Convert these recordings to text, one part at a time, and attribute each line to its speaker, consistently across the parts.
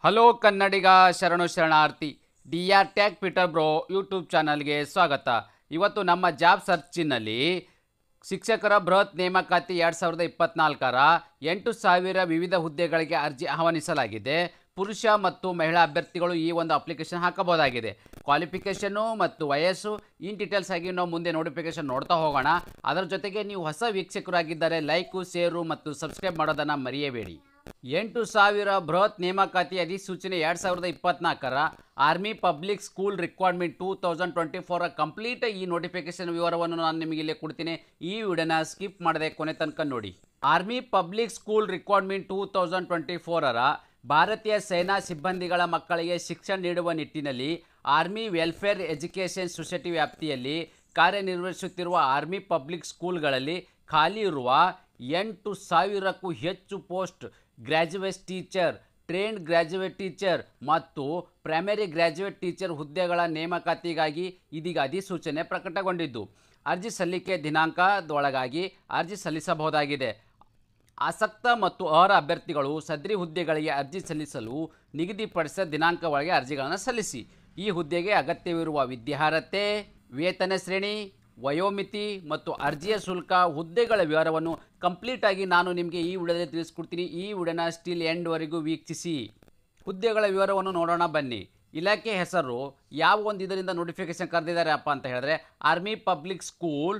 Speaker 1: Hello ಕನ್ನಡಿಗ ಶರಣು ಶರಣಾರ್ಥಿ. DR tag Peter bro YouTube ಚಾನಲ್ಗೆ ಸ್ವಾಗತ. ಇವತ್ತು ನಮ್ಮ ಜಾಬ್ ಸರ್ಚಿನಲ್ಲಿ ಶಿಕ್ಷಕರ ಬೃಹತ್ ನೇಮಕಾತಿ 2024ರ 8,000 ವಿವಿಧ ಹುದ್ದೆಗಳಿಗೆ ಅರ್ಜಿ ಆಹ್ವಾನಿಸಲಾಗಿದೆ. ಪುರುಷ ಮತ್ತು ಮಹಿಳಾ ಅಭ್ಯರ್ಥಿಗಳು ಈ ಒಂದು ಅಪ್ಲಿಕೇಶನ್ ಹಾಕಬಹುದಾಗಿದೆ. ಕ್ವಾಲಿಫಿಕೇಷನ್ನು ಮತ್ತು ವಯಸ್ಸು ಇನ್ ಡೀಟೇಲ್ಸ್ ಆಗಿ ನಾವು ಮುಂದೆ ನೋಟಿಫಿಕೇಶನ್ ನೋಡ್ತಾ ಹೋಗೋಣ. ಅದರ ಜೊತೆಗೆ ನೀವು ಹೊಸ ವೀಕ್ಷಕರಾಗಿದ್ದರೆ ಲೈಕು, ಶೇರು ಮತ್ತು ಸಬ್ಸ್ಕ್ರೈಬ್ ಮಾಡೋದನ್ನು ಮರೆಯಬೇಡಿ. 8,000 ಬೃಹತ್ ನೇಮಕಾತಿ ಅಧಿಸೂಚನೆ 2024ರ army public school requirement 2024 complete ಈ ನೋಟಿಫಿಕೇಶನ್ ವಿವರವನ್ನು ನಾನು ನಿಮಗೆ ಇಲ್ಲಿ ಕೊಡ್ತೀನಿ. ಈ ವಿಡಿಯೋನ ಸ್ಕಿಪ್ ಮಾಡದೆ ಕೊನೆ ತನಕ ನೋಡಿ. ಆರ್ಮಿ ಪಬ್ಲಿಕ್ ಸ್ಕೂಲ್ ರಿಕ್ವೈರ್ಮೆಂಟ್ 2024ರ ಭಾರತೀಯ ಸೇನಾ ಸಿಬ್ಬಂದಿಗಳ ಮಕ್ಕಳಿಗೆ ಶಿಕ್ಷಣ ನೀಡುವ ನಿಟ್ಟಿನಲ್ಲಿ ಆರ್ಮಿ ವೆಲ್ಫೇರ್ ಎಜುಕೇಷನ್ ಸೊಸೈಟಿ ವ್ಯಾಪ್ತಿಯಲ್ಲಿ ಕಾರ್ಯನಿರ್ವಹಿಸುತ್ತಿರುವ ಆರ್ಮಿ ಪಬ್ಲಿಕ್ ಸ್ಕೂಲ್ಗಳಲ್ಲಿ ಖಾಲಿ ಇರುವ 8,000ಕ್ಕೂ ಹೆಚ್ಚು post graduate teacher, trained graduate teacher ಮತ್ತು ಪ್ರೈಮರಿ ಗ್ರ್ಯಾಜುಯೇಟ್ ಟೀಚರ್ ಹುದ್ದೆಗಳ ನೇಮಕಾತಿಗಾಗಿ ಇದೀಗ ಅಧಿಸೂಚನೆ ಪ್ರಕಟಗೊಂಡಿದ್ದು, ಅರ್ಜಿ ಸಲ್ಲಿಕೆ ದಿನಾಂಕದೊಳಗಾಗಿ ಅರ್ಜಿ ಸಲ್ಲಿಸಬಹುದಾಗಿದೆ. ಆಸಕ್ತ ಮತ್ತು ಅರ್ಹ ಅಭ್ಯರ್ಥಿಗಳು ಸದರಿ ಹುದ್ದೆಗಳಿಗೆ ಅರ್ಜಿ ಸಲ್ಲಿಸಲು ನಿಗದಿಪಡಿಸಿದ ದಿನಾಂಕ ಒಳಗೆ ಅರ್ಜಿಗಳನ್ನು ಸಲ್ಲಿಸಿ. ಈ ಹುದ್ದೆಗೆ ಅಗತ್ಯವಿರುವ ವಿದ್ಯಾರ್ಹತೆ, ವೇತನ ಶ್ರೇಣಿ, ವಯೋಮಿತಿ ಮತ್ತು ಅರ್ಜಿಯ ಶುಲ್ಕ, ಹುದ್ದೆಗಳ ವಿವರವನ್ನು ಕಂಪ್ಲೀಟಾಗಿ ನಾನು ನಿಮಗೆ ಈ ವಿಡಿಯೋದಲ್ಲಿ ತಿಳಿಸ್ಕೊಡ್ತೀನಿ. ಈ ವಿಡಿಯೋನ ಸ್ಟಿಲ್ ಎಂಡ್ವರೆಗೂ ವೀಕ್ಷಿಸಿ. ಹುದ್ದೆಗಳ ವಿವರವನ್ನು ನೋಡೋಣ ಬನ್ನಿ. ಇಲಾಖೆ ಹೆಸರು ಯಾವ ಒಂದು ಇದರಿಂದ ನೋಟಿಫಿಕೇಶನ್ ಕರೆದಿದ್ದಾರಪ್ಪ ಅಂತ ಹೇಳಿದ್ರೆ ಆರ್ಮಿ ಪಬ್ಲಿಕ್ ಸ್ಕೂಲ್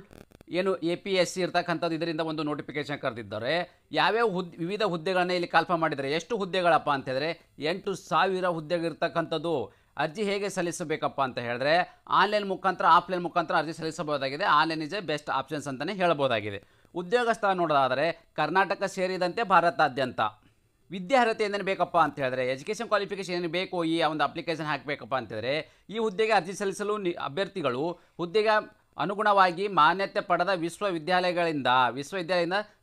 Speaker 1: ಏನು APSC ಇರ್ತಕ್ಕಂಥದ್ದು ಇದರಿಂದ ಒಂದು ನೋಟಿಫಿಕೇಶನ್ ಕರೆದಿದ್ದಾರೆ. ಯಾವ್ಯಾವ ವಿವಿಧ ಹುದ್ದೆಗಳನ್ನ ಇಲ್ಲಿ ಕಾಲ್ಫರ್ ಮಾಡಿದ್ದಾರೆ. ಎಷ್ಟು ಹುದ್ದೆಗಳಪ್ಪ ಅಂತ ಹೇಳಿದ್ರೆ 8,000 ಹುದ್ದೆಗಳಿರ್ತಕ್ಕಂಥದ್ದು. ಅರ್ಜಿ ಹೇಗೆ ಸಲ್ಲಿಸಬೇಕಪ್ಪ ಅಂತ ಹೇಳಿದ್ರೆ ಆನ್ಲೈನ್ ಮುಖಾಂತರ, ಆಫ್ಲೈನ್ ಮುಖಾಂತರ ಅರ್ಜಿ ಸಲ್ಲಿಸಬಹುದಾಗಿದೆ. Online is A best options ಅಂತಲೇ ಹೇಳಬಹುದಾಗಿದೆ. ಉದ್ಯೋಗ ಸ್ಥಳ ನೋಡೋದಾದರೆ ಕರ್ನಾಟಕ ಸೇರಿದಂತೆ ಭಾರತಾದ್ಯಂತ. ವಿದ್ಯಾರ್ಹತೆ ಏನೇನು ಬೇಕಪ್ಪ ಅಂತ ಹೇಳಿದ್ರೆ ಎಜುಕೇಷನ್ ಕ್ವಾಲಿಫಿಕೇಷನ್ ಏನು ಬೇಕು ಈ ಒಂದು ಅಪ್ಲಿಕೇಶನ್ ಹಾಕಬೇಕಪ್ಪ ಅಂತ ಹೇಳಿದ್ರೆ ಈ ಹುದ್ದೆಗೆ ಅರ್ಜಿ ಸಲ್ಲಿಸಲು ಅಭ್ಯರ್ಥಿಗಳು ಹುದ್ದೆಗೆ ಅನುಗುಣವಾಗಿ ಮಾನ್ಯತೆ ಪಡೆದ ವಿಶ್ವವಿದ್ಯಾಲಯದಿಂದ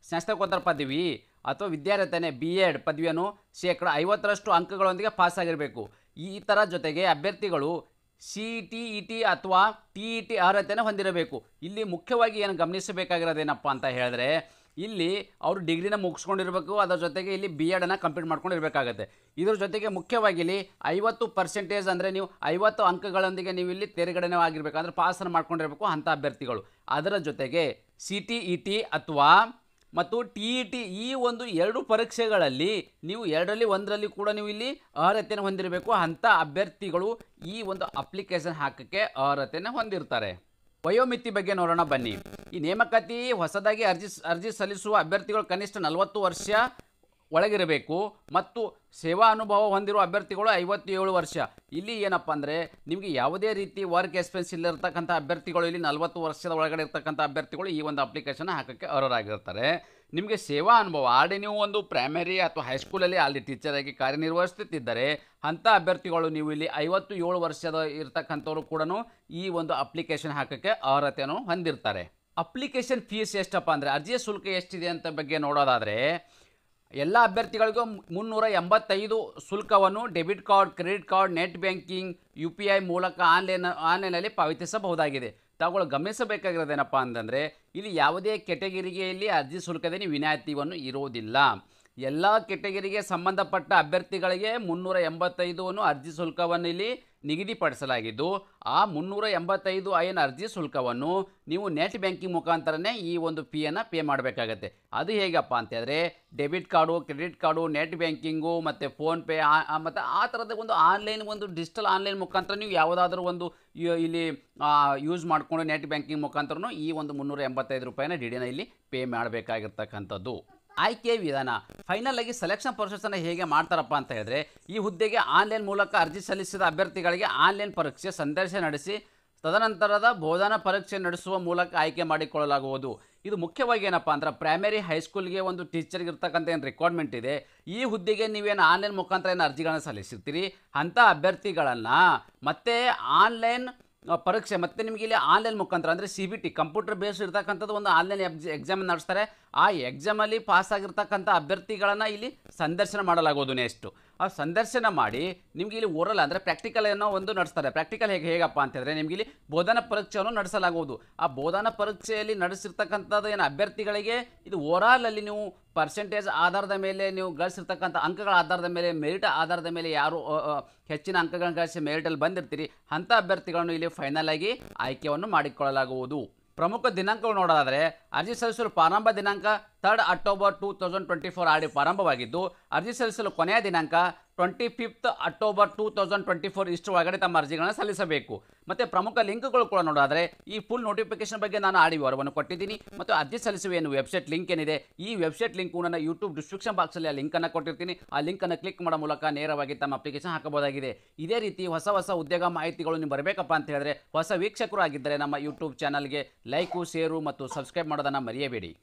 Speaker 1: ಸ್ನಾತಕೋತ್ತರ ಪದವಿ ಅಥವಾ ವಿದ್ಯಾರ್ಹತೆನೇ BEd ಪದವಿಯನ್ನು 50% ಅಂಕಗಳೊಂದಿಗೆ ಪಾಸ್ ಆಗಿರಬೇಕು. ಈ ಥರ ಜೊತೆಗೆ ಅಭ್ಯರ್ಥಿಗಳು CET ಅಥವಾ TET ಅರ್ಹತೆಯನ್ನು ಹೊಂದಿರಬೇಕು. ಇಲ್ಲಿ ಮುಖ್ಯವಾಗಿ ಏನು ಗಮನಿಸಬೇಕಾಗಿರೋದೇನಪ್ಪ ಅಂತ ಹೇಳಿದ್ರೆ ಇಲ್ಲಿ ಅವರು ಡಿಗ್ರಿನ ಮುಗಿಸ್ಕೊಂಡಿರಬೇಕು. ಅದರ ಜೊತೆಗೆ ಇಲ್ಲಿ BEd ಕಂಪ್ಲೀಟ್ ಮಾಡ್ಕೊಂಡಿರಬೇಕಾಗತ್ತೆ. ಇದ್ರ ಜೊತೆಗೆ ಮುಖ್ಯವಾಗಿ ಇಲ್ಲಿ 50% ಅಂದರೆ ನೀವು 50 ಅಂಕಗಳೊಂದಿಗೆ ನೀವು ಇಲ್ಲಿ ತೇರ್ಗಡೆನೇ ಆಗಿರಬೇಕು, ಅಂದರೆ ಪಾಸನ್ನು ಮಾಡ್ಕೊಂಡಿರಬೇಕು ಅಂಥ ಅಭ್ಯರ್ಥಿಗಳು. ಅದರ ಜೊತೆಗೆ CTET ಅಥವಾ ಮತ್ತು TET ಈ ಒಂದು 2 ಪರೀಕ್ಷೆಗಳಲ್ಲಿ ನೀವು 2ರಲ್ಲಿ 1ರಲ್ಲಿ ಕೂಡ ನೀವು ಇಲ್ಲಿ ಅರ್ಹತೆಯನ್ನು ಹೊಂದಿರಬೇಕು. ಅಂಥ ಅಭ್ಯರ್ಥಿಗಳು ಈ ಒಂದು ಅಪ್ಲಿಕೇಶನ್ ಹಾಕೋಕ್ಕೆ ಅರ್ಹತೆಯನ್ನು ಹೊಂದಿರ್ತಾರೆ. ವಯೋಮಿತಿ ಬಗ್ಗೆ ನೋಡೋಣ ಬನ್ನಿ. ಈ ನೇಮಕಾತಿ ಹೊಸದಾಗಿ ಅರ್ಜಿ ಸಲ್ಲಿಸುವ ಅಭ್ಯರ್ಥಿಗಳು ಕನಿಷ್ಠ 40 ವರ್ಷ ಒಳಗಿರಬೇಕು ಮತ್ತು ಸೇವಾ ಅನುಭವ ಹೊಂದಿರುವ ಅಭ್ಯರ್ಥಿಗಳು 57 ವರ್ಷ. ಇಲ್ಲಿ ಏನಪ್ಪ ಅಂದರೆ ನಿಮಗೆ ಯಾವುದೇ ರೀತಿ ವರ್ಕ್ ಎಕ್ಸ್ಪೀರಿಯನ್ಸ್ ಇಲ್ಲಿರ್ತಕ್ಕಂಥ ಅಭ್ಯರ್ಥಿಗಳು ಇಲ್ಲಿ 40 ವರ್ಷದ ಒಳಗಡೆ ಇರ್ತಕ್ಕಂಥ ಅಭ್ಯರ್ಥಿಗಳು ಈ ಒಂದು ಅಪ್ಲಿಕೇಶನ್ ಹಾಕೋಕ್ಕೆ ಅರ್ಹರಾಗಿರ್ತಾರೆ. ನಿಮಗೆ ಸೇವಾ ಅನುಭವ ಆಲ್ರೆಡಿ ನೀವು ಒಂದು ಪ್ರೈಮರಿ ಅಥವಾ ಹೈಸ್ಕೂಲಲ್ಲಿ ಆಲ್ರೆಡಿ ಟೀಚರ್ ಆಗಿ ಕಾರ್ಯನಿರ್ವಹಿಸುತ್ತಿದ್ದರೆ ಅಂಥ ಅಭ್ಯರ್ಥಿಗಳು ನೀವು ಇಲ್ಲಿ 57 ವರ್ಷದ ಇರ್ತಕ್ಕಂಥವ್ರು ಕೂಡ ಈ ಒಂದು ಅಪ್ಲಿಕೇಶನ್ ಹಾಕೋಕ್ಕೆ ಅರ್ಹತೆಯನ್ನು ಹೊಂದಿರ್ತಾರೆ. ಅಪ್ಲಿಕೇಶನ್ ಫೀಸ್ ಎಷ್ಟಪ್ಪ ಅಂದರೆ ಅರ್ಜಿಯ ಶುಲ್ಕ ಎಷ್ಟಿದೆ ಅಂತ ಬಗ್ಗೆ ನೋಡೋದಾದರೆ ಎಲ್ಲ ಅಭ್ಯರ್ಥಿಗಳಿಗೂ 385 ಶುಲ್ಕವನ್ನು debit card, credit card, net banking, UPI ಮೂಲಕ ಆನ್ಲೈನಲ್ಲಿ ಪಾವತಿಸಬಹುದಾಗಿದೆ. ತಾವುಗಳು ಗಮನಿಸಬೇಕಾಗಿರೋದೇನಪ್ಪ ಅಂತಂದರೆ ಇಲ್ಲಿ ಯಾವುದೇ ಕೆಟಗರಿಗೆ ಇಲ್ಲಿ ಅರ್ಜಿ ಶುಲ್ಕದಲ್ಲಿ ವಿನಾಯಿತಿಯನ್ನು ಇರುವುದಿಲ್ಲ. ಎಲ್ಲ ಕೆಟಗರಿಗೆ ಸಂಬಂಧಪಟ್ಟ ಅಭ್ಯರ್ಥಿಗಳಿಗೆ 385 ಅರ್ಜಿ ಶುಲ್ಕವನ್ನು ಇಲ್ಲಿ ನಿಗದಿಪಡಿಸಲಾಗಿದ್ದು ಆ 385 ಏನು ಅರ್ಜಿ ಶುಲ್ಕವನ್ನು ನೀವು ನೆಟ್ ಬ್ಯಾಂಕಿಂಗ್ ಮುಖಾಂತರನೇ ಈ ಒಂದು ಫೀಯನ್ನು ಪೇ ಮಾಡಬೇಕಾಗತ್ತೆ. ಅದು ಹೇಗಪ್ಪ ಅಂತಂದರೆ debit card, credit card, net banking ಮತ್ತು ಫೋನ್ಪೇ ಮತ್ತು ಆ ಥರದ ಒಂದು ಆನ್ಲೈನ್ ಒಂದು ಡಿಜಿಟಲ್ ಆನ್ಲೈನ್ ಮುಖಾಂತರ ನೀವು ಯಾವುದಾದ್ರೂ ಒಂದು ಇಲ್ಲಿ ಯೂಸ್ ಮಾಡಿಕೊಂಡು ನೆಟ್ ಬ್ಯಾಂಕಿಂಗ್ ಮುಖಾಂತರನೂ ಈ ಒಂದು 385 ರೂಪಾಯಿನ DDನ ಇಲ್ಲಿ ಪೇ ಮಾಡಬೇಕಾಗಿರ್ತಕ್ಕಂಥದ್ದು. ಆಯ್ಕೆ ವಿಧಾನ ಫೈನಲ್ ಆಗಿ ಸೆಲೆಕ್ಷನ್ ಪ್ರೊಸೆಸನ್ನು ಹೇಗೆ ಮಾಡ್ತಾರಪ್ಪ ಅಂತ ಹೇಳಿದ್ರೆ ಈ ಹುದ್ದೆಗೆ ಆನ್ಲೈನ್ ಮೂಲಕ ಅರ್ಜಿ ಸಲ್ಲಿಸಿದ ಅಭ್ಯರ್ಥಿಗಳಿಗೆ ಆನ್ಲೈನ್ ಪರೀಕ್ಷೆ ಸಂದರ್ಶನ ನಡೆಸಿ ತದನಂತರದ ಬೋಧನಾ ಪರೀಕ್ಷೆ ನಡೆಸುವ ಮೂಲಕ ಆಯ್ಕೆ ಮಾಡಿಕೊಳ್ಳಲಾಗುವುದು. ಇದು ಮುಖ್ಯವಾಗಿ ಏನಪ್ಪ ಅಂದ್ರೆ ಪ್ರೈಮರಿ ಹೈಸ್ಕೂಲ್ಗೆ ಒಂದು ಟೀಚರ್ಗೆ ಇರ್ತಕ್ಕಂಥ ಏನು ರಿಕ್ವೈರ್ಮೆಂಟ್ ಇದೆ ಈ ಹುದ್ದೆಗೆ ನೀವೇನು ಆನ್ಲೈನ್ ಮುಖಾಂತರ ಏನು ಅರ್ಜಿಗಳನ್ನು ಸಲ್ಲಿಸಿರ್ತೀರಿ ಅಂಥ ಅಭ್ಯರ್ಥಿಗಳನ್ನು ಮತ್ತೆ ಆನ್ಲೈನ್ ಪರೀಕ್ಷೆ ಮತ್ತು ನಿಮಗೆ ಇಲ್ಲಿ ಆನ್ಲೈನ್ ಮುಖಾಂತರ ಅಂದರೆ CBT ಕಂಪ್ಯೂಟರ್ ಬೇಸ್ಡ್ ಇರ್ತಕ್ಕಂಥದ್ದು ಒಂದು ಆನ್ಲೈನ್ ಎಕ್ಸಾಮ್ ನಡೆಸ್ತಾರೆ. ಆ ಎಕ್ಸಾಮಲ್ಲಿ ಪಾಸ್ ಆಗಿರ್ತಕ್ಕಂಥ ಅಭ್ಯರ್ಥಿಗಳನ್ನು ಇಲ್ಲಿ ಸಂದರ್ಶನ ಮಾಡಲಾಗೋದು. ನೆಕ್ಸ್ಟು ಆ ಸಂದರ್ಶನ ಮಾಡಿ ನಿಮ್ಗೆ ಇಲ್ಲಿ ಓರಲ್ ಅಂದರೆ ಪ್ರಾಕ್ಟಿಕಲ್ ಅನ್ನೋ ಒಂದು ನಡೆಸ್ತಾರೆ. ಪ್ರಾಕ್ಟಿಕಲ್ ಹೇಗಪ್ಪ ಅಂತಂದರೆ ನಿಮ್ಗೆ ಇಲ್ಲಿ ಬೋಧನಾ ಪರೀಕ್ಷೆಯನ್ನು ನಡೆಸಲಾಗುವುದು. ಆ ಬೋಧನಾ ಪರೀಕ್ಷೆಯಲ್ಲಿ ನಡೆಸಿರ್ತಕ್ಕಂಥದ್ದು ಏನು ಅಭ್ಯರ್ಥಿಗಳಿಗೆ ಇದು ಓವರಾಲಲ್ಲಿ ನೀವು ಪರ್ಸೆಂಟೇಜ್ ಆಧಾರದ ಮೇಲೆ ನೀವು ಗಳಿಸಿರ್ತಕ್ಕಂಥ ಅಂಕಗಳ ಆಧಾರದ ಮೇಲೆ ಮೆರಿಟ್ ಆಧಾರದ ಮೇಲೆ ಯಾರು ಹೆಚ್ಚಿನ ಅಂಕಗಳನ್ನು ಗಳಿಸಿ ಮೆರಿಟಲ್ಲಿ ಬಂದಿರ್ತೀರಿ ಅಂಥ ಅಭ್ಯರ್ಥಿಗಳನ್ನು ಇಲ್ಲಿ ಫೈನಲ್ ಆಗಿ ಆಯ್ಕೆಯನ್ನು ಮಾಡಿಕೊಳ್ಳಲಾಗುವುದು. ಪ್ರಮುಖ ದಿನಾಂಕಗಳು ನೋಡೋದಾದರೆ ಅರ್ಜಿ ಸಲ್ಲಿಸಲು ಪ್ರಾರಂಭ ದಿನಾಂಕ 3 ಅಕ್ಟೋಬರ್ 2024 ಆಡಿ ಪ್ರಾರಂಭವಾಗಿದ್ದು ಅರ್ಜಿ ಸಲ್ಲಿಸಲು ಕೊನೆಯ ದಿನಾಂಕ 25 ಅಕ್ಟೋಬರ್ 2024 ಇಷ್ಟು ಒಳಗಡೆ ತಮ್ಮ ಅರ್ಜಿಗಳನ್ನು ಸಲ್ಲಿಸಬೇಕು. ಮತ್ತು ಪ್ರಮುಖ ಲಿಂಕ್ಗಳು ಕೂಡ ನೋಡೋದಾದರೆ ಈ ಫುಲ್ ನೋಟಿಫಿಕೇಶನ್ ಬಗ್ಗೆ ನಾನು ಆಡಿ ವಿವರವನ್ನು ಕೊಟ್ಟಿದ್ದೀನಿ. ಮತ್ತು ಅರ್ಜಿ ಸಲ್ಲಿಸುವ ಏನು ವೆಬ್ಸೈಟ್ ಲಿಂಕ್ ಏನಿದೆ ಈ ವೆಬ್ಸೈಟ್ ಲಿಂಕು ನನ್ನ ಯೂಟ್ಯೂಬ್ ಡಿಸ್ಕ್ರಿಪ್ಷನ್ ಬಾಕ್ಸಲ್ಲಿ ಆ ಲಿಂಕನ್ನು ಕೊಟ್ಟಿರ್ತೀನಿ. ಆ ಲಿಂಕನ್ನು ಕ್ಲಿಕ್ ಮಾಡೋ ಮೂಲಕ ನೇರವಾಗಿ ತಮ್ಮ ಅಪ್ಲಿಕೇಶನ್ ಹಾಕಬಹುದಾಗಿದೆ. ಇದೇ ರೀತಿ ಹೊಸ ಉದ್ಯೋಗ ಮಾಹಿತಿಗಳು ನೀವು ಬರಬೇಕಪ್ಪ ಅಂತ ಹೇಳಿದ್ರೆ ಹೊಸ ವೀಕ್ಷಕರು ಆಗಿದ್ದರೆ ನಮ್ಮ ಯೂಟ್ಯೂಬ್ ಚಾನಲ್ಗೆ ಲೈಕು, ಶೇರು ಮತ್ತು ಸಬ್ಸ್ಕ್ರೈಬ್ ಮಾಡೋದನ್ನು ಮರೆಯಬೇಡಿ.